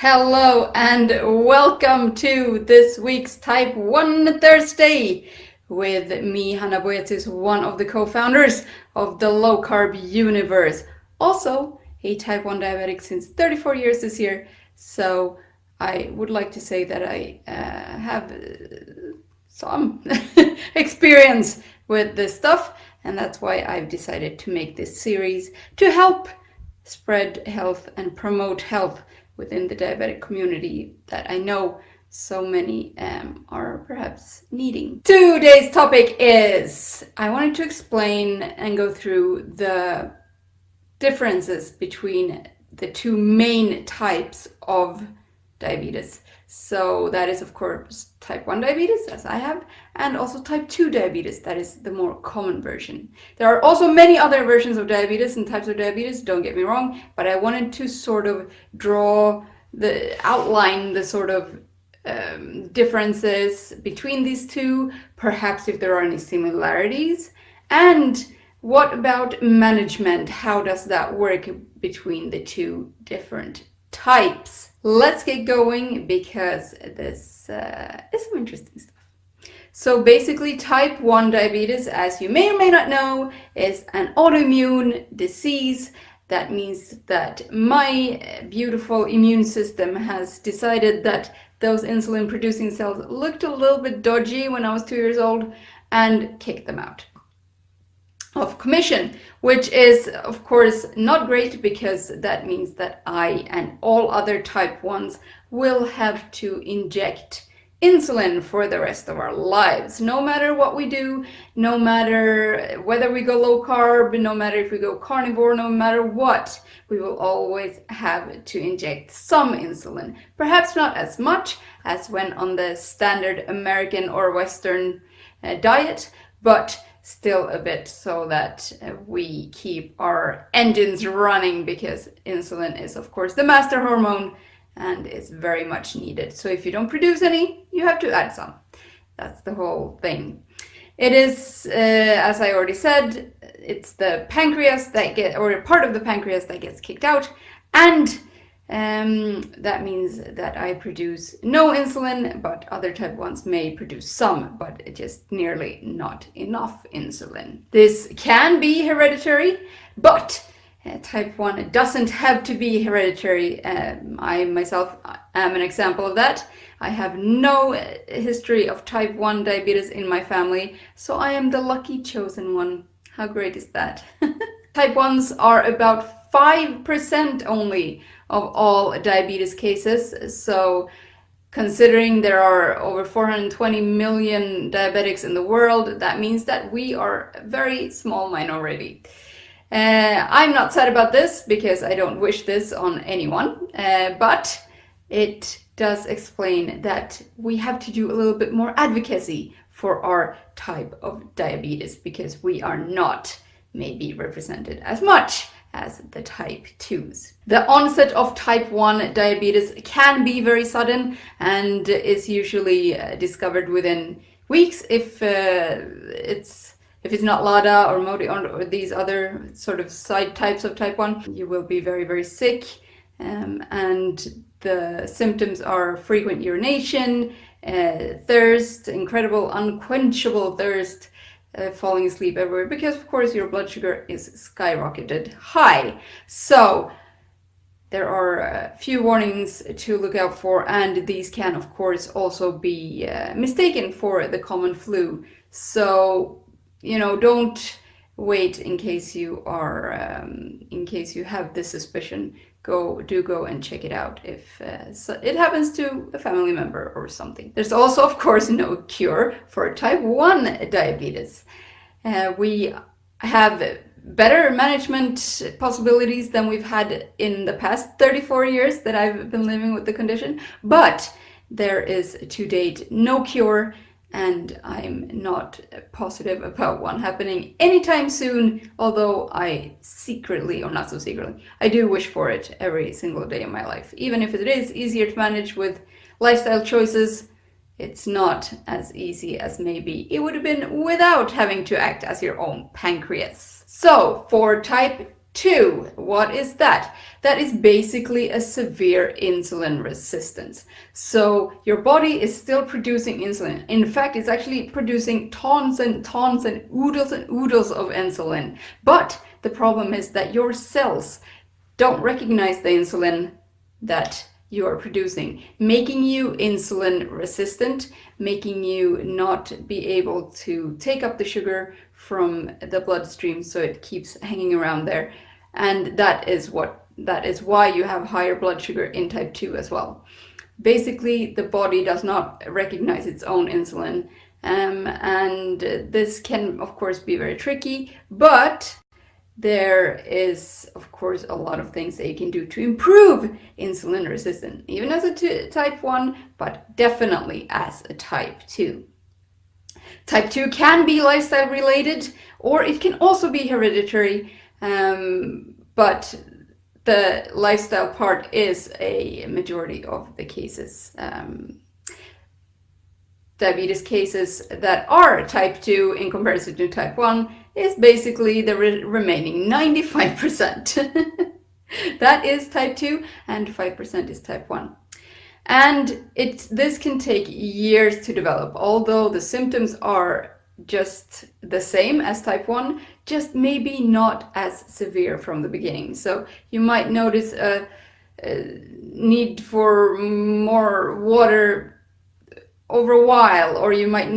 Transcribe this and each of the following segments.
Hello and welcome to this week's Type 1 Thursday with me, Hanna, who's one of the co-founders of the Low Carb Universe. Also, a Type 1 diabetic since 34 years this year. So I would like to say that I have some experience with this stuff, and that's why I've decided to make this series to help spread health and promote health within the diabetic community that I know so many are perhaps needing. Today's topic is, I wanted to explain and go through the differences between the two main types of diabetes. So that is, of course, type 1 diabetes, as I have, and also type 2 diabetes, that is the more common version. There are also many other versions of diabetes and types of diabetes, don't get me wrong, but I wanted to sort of outline the sort of differences between these two, perhaps if there are any similarities, and what about management? How does that work between the two different types? Let's get going because this is some interesting stuff. So basically, type 1 diabetes, as you may or may not know, is an autoimmune disease. That means that my beautiful immune system has decided that those insulin producing cells looked a little bit dodgy when I was 2 years old and kicked them out of commission, which is of course not great, because that means that I and all other type 1s will have to inject insulin for the rest of our lives. No matter what we do, no matter whether we go low carb, no matter if we go carnivore, no matter what, we will always have to inject some insulin. Perhaps not as much as when on the standard American or Western diet, but still a bit, so that we keep our engines running, because insulin is of course the master hormone and is very much needed. So if you don't produce any, you have to add some. That's the whole thing. It is, as I already said, it's the pancreas that or part of the pancreas that gets kicked out, and that means that I produce no insulin, but other type 1s may produce some, but just nearly not enough insulin. This can be hereditary, but type 1 doesn't have to be hereditary. I myself am an example of that. I have no history of type 1 diabetes in my family, so I am the lucky chosen one. How great is that? Type 1s are about 5% only of all diabetes cases. So considering there are over 420 million diabetics in the world, that means that we are a very small minority. I'm not sad about this, because I don't wish this on anyone, but it does explain that we have to do a little bit more advocacy for our type of diabetes, because we are not maybe represented as much as the type 2s. The onset of type 1 diabetes can be very sudden and is usually discovered within weeks if it's not LADA or MODY or these other sort of side types of type 1. You will be very, very sick, and the symptoms are frequent urination, thirst, incredible unquenchable thirst, falling asleep everywhere, because of course your blood sugar is skyrocketed high. So there are a few warnings to look out for, and these can of course also be mistaken for the common flu. So, you know, don't wait in case you are in case you have this suspicion. Go and check it out if so it happens to a family member or something. There's also, of course, no cure for type 1 diabetes. We have better management possibilities than we've had in the past 34 years that I've been living with the condition, but there is to date no cure, and I'm not positive about one happening anytime soon, although I secretly, or not so secretly, I do wish for it every single day of my life. Even if it is easier to manage with lifestyle choices, it's not as easy as maybe it would have been without having to act as your own pancreas. So for type 2. What is that? That is basically a severe insulin resistance. So your body is still producing insulin. In fact, it's actually producing tons and tons and oodles of insulin. But the problem is that your cells don't recognize the insulin that you are producing, making you insulin resistant, making you not be able to take up the sugar from the bloodstream, so it keeps hanging around there. And that is why you have higher blood sugar in type 2 as well. Basically, the body does not recognize its own insulin, and this can of course be very tricky, but there is, of course, a lot of things that you can do to improve insulin resistance, even as a type 1, but definitely as a type 2. Type 2 can be lifestyle related, or it can also be hereditary, but the lifestyle part is a majority of the cases. Diabetes cases that are type 2 in comparison to type 1 is basically the remaining 95%. That is type 2 and 5% is type 1. And this can take years to develop, although the symptoms are just the same as type 1, just maybe not as severe from the beginning. So you might notice a need for more water over a while, or you might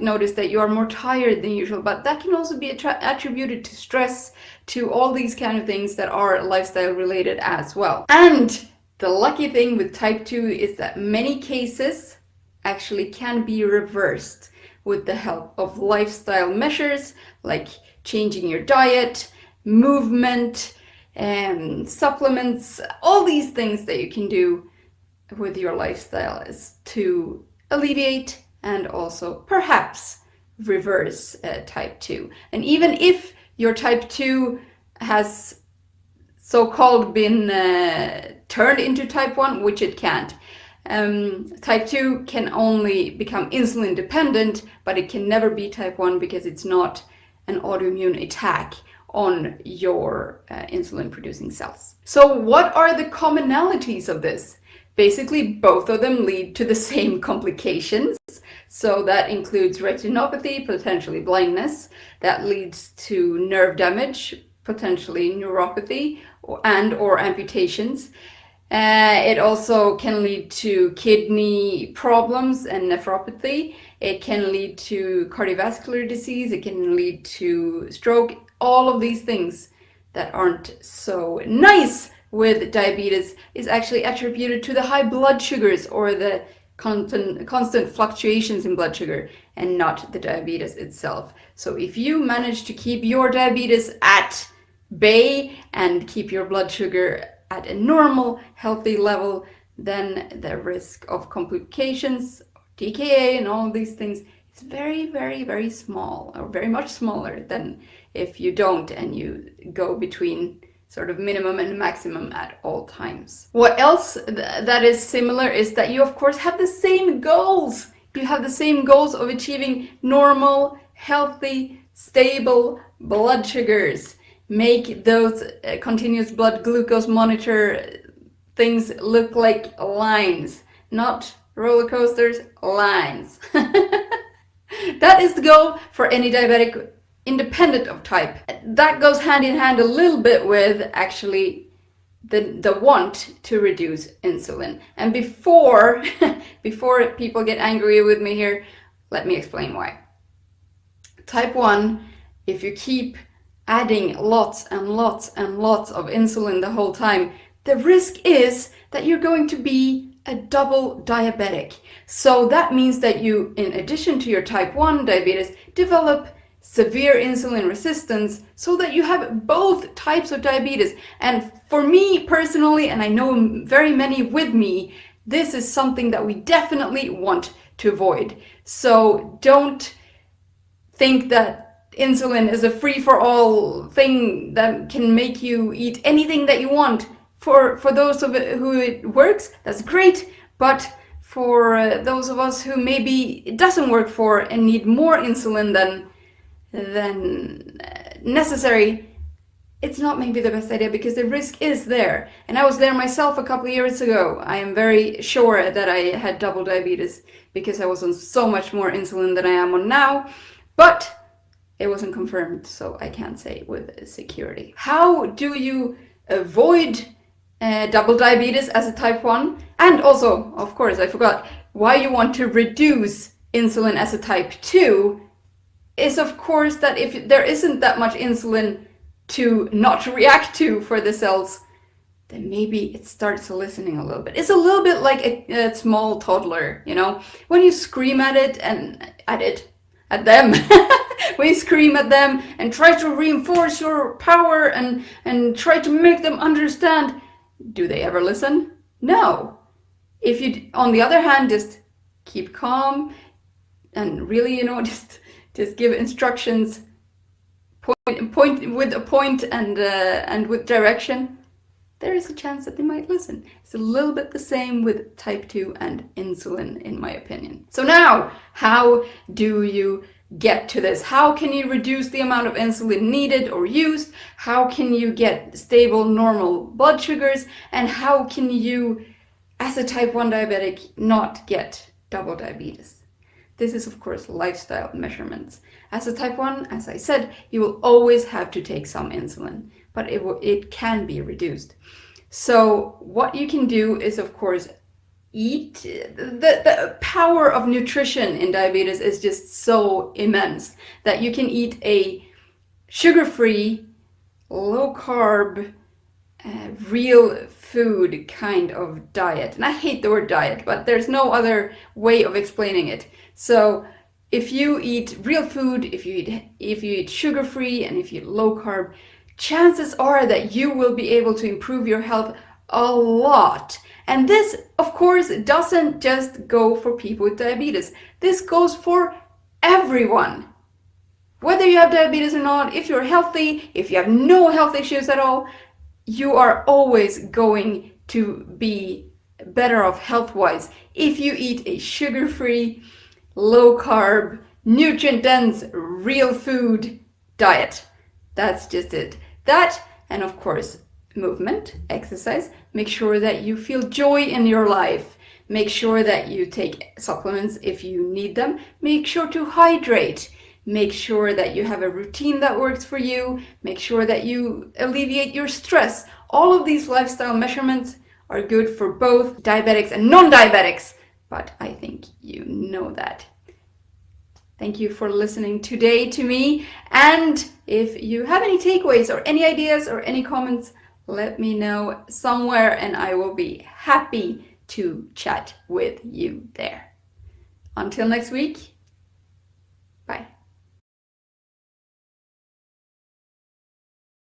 notice that you are more tired than usual, but that can also be attributed to stress, to all these kind of things that are lifestyle related as well. And the lucky thing with type 2 is that many cases actually can be reversed with the help of lifestyle measures like changing your diet, movement, supplements, all these things that you can do with your lifestyle is to alleviate and also perhaps reverse type 2. And even if your type 2 has so-called been turned into type 1, which it can't, type 2 can only become insulin dependent, but it can never be type 1 because it's not an autoimmune attack on your insulin producing cells. So what are the commonalities of this? Basically, both of them lead to the same complications. So that includes retinopathy, potentially blindness. That leads to nerve damage, potentially neuropathy or amputations. It also can lead to kidney problems and nephropathy. It can lead to cardiovascular disease. It can lead to stroke. All of these things that aren't so nice with diabetes is actually attributed to the high blood sugars or the constant fluctuations in blood sugar, and not the diabetes itself. So if you manage to keep your diabetes at bay and keep your blood sugar at a normal, healthy level, then the risk of complications, DKA and all these things is very, very, very small, or very much smaller than if you don't and you go between sort of minimum and maximum at all times. What else that is similar is that you of course have the same goals. You have the same goals of achieving normal, healthy, stable blood sugars. Make those continuous blood glucose monitor things look like lines, not roller coasters, lines. That is the goal for any diabetic, independent of type. That goes hand in hand a little bit with actually the want to reduce insulin. And before people get angry with me here, let me explain why. Type 1, if you keep adding lots and lots and lots of insulin the whole time, the risk is that you're going to be a double diabetic. So that means that you, in addition to your type 1 diabetes, develop severe insulin resistance, so that you have both types of diabetes. And for me personally, and I know very many with me, this is something that we definitely want to avoid. So don't think that insulin is a free-for-all thing that can make you eat anything that you want. For those of it who it works, that's great, but for those of us who maybe it doesn't work for and need more insulin than necessary, it's not maybe the best idea because the risk is there. And I was there myself a couple of years ago. I am very sure that I had double diabetes because I was on so much more insulin than I am on now. But it wasn't confirmed, so I can't say with security. How do you avoid double diabetes as a type 1? And also, of course, I forgot, why you want to reduce insulin as a type 2 is, of course, that if there isn't that much insulin to not react to for the cells, then maybe it starts listening a little bit. It's a little bit like a small toddler, you know? When you scream at it and at them, when you scream at them and try to reinforce your power and try to make them understand, do they ever listen? No. If you, on the other hand, just keep calm and really, you know, just give instructions, point with a point and with direction, there is a chance that they might listen. It's a little bit the same with type 2 and insulin, in my opinion. So now, how do you get to this? How can you reduce the amount of insulin needed or used? How can you get stable, normal blood sugars? And how can you, as a type 1 diabetic, not get double diabetes? This is, of course, lifestyle measurements. As a type 1, as I said, you will always have to take some insulin, but it can be reduced. So what you can do is, of course, eat. The power of nutrition in diabetes is just so immense that you can eat a sugar-free, low-carb, real food kind of diet. And I hate the word diet, but there's no other way of explaining it. So if you eat real food, if you eat sugar-free, and if you eat low-carb, chances are that you will be able to improve your health a lot. And this, of course, doesn't just go for people with diabetes. This goes for everyone. Whether you have diabetes or not, if you're healthy, if you have no health issues at all, you are always going to be better off health-wise if you eat a sugar-free, low-carb, nutrient-dense, real food diet. That's just it. That, and of course, movement, exercise. Make sure that you feel joy in your life. Make sure that you take supplements if you need them. Make sure to hydrate. Make sure that you have a routine that works for you. Make sure that you alleviate your stress. All of these lifestyle measurements are good for both diabetics and non-diabetics, but I think you know that. Thank you for listening today to me. And if you have any takeaways or any ideas or any comments, let me know somewhere and I will be happy to chat with you there. Until next week,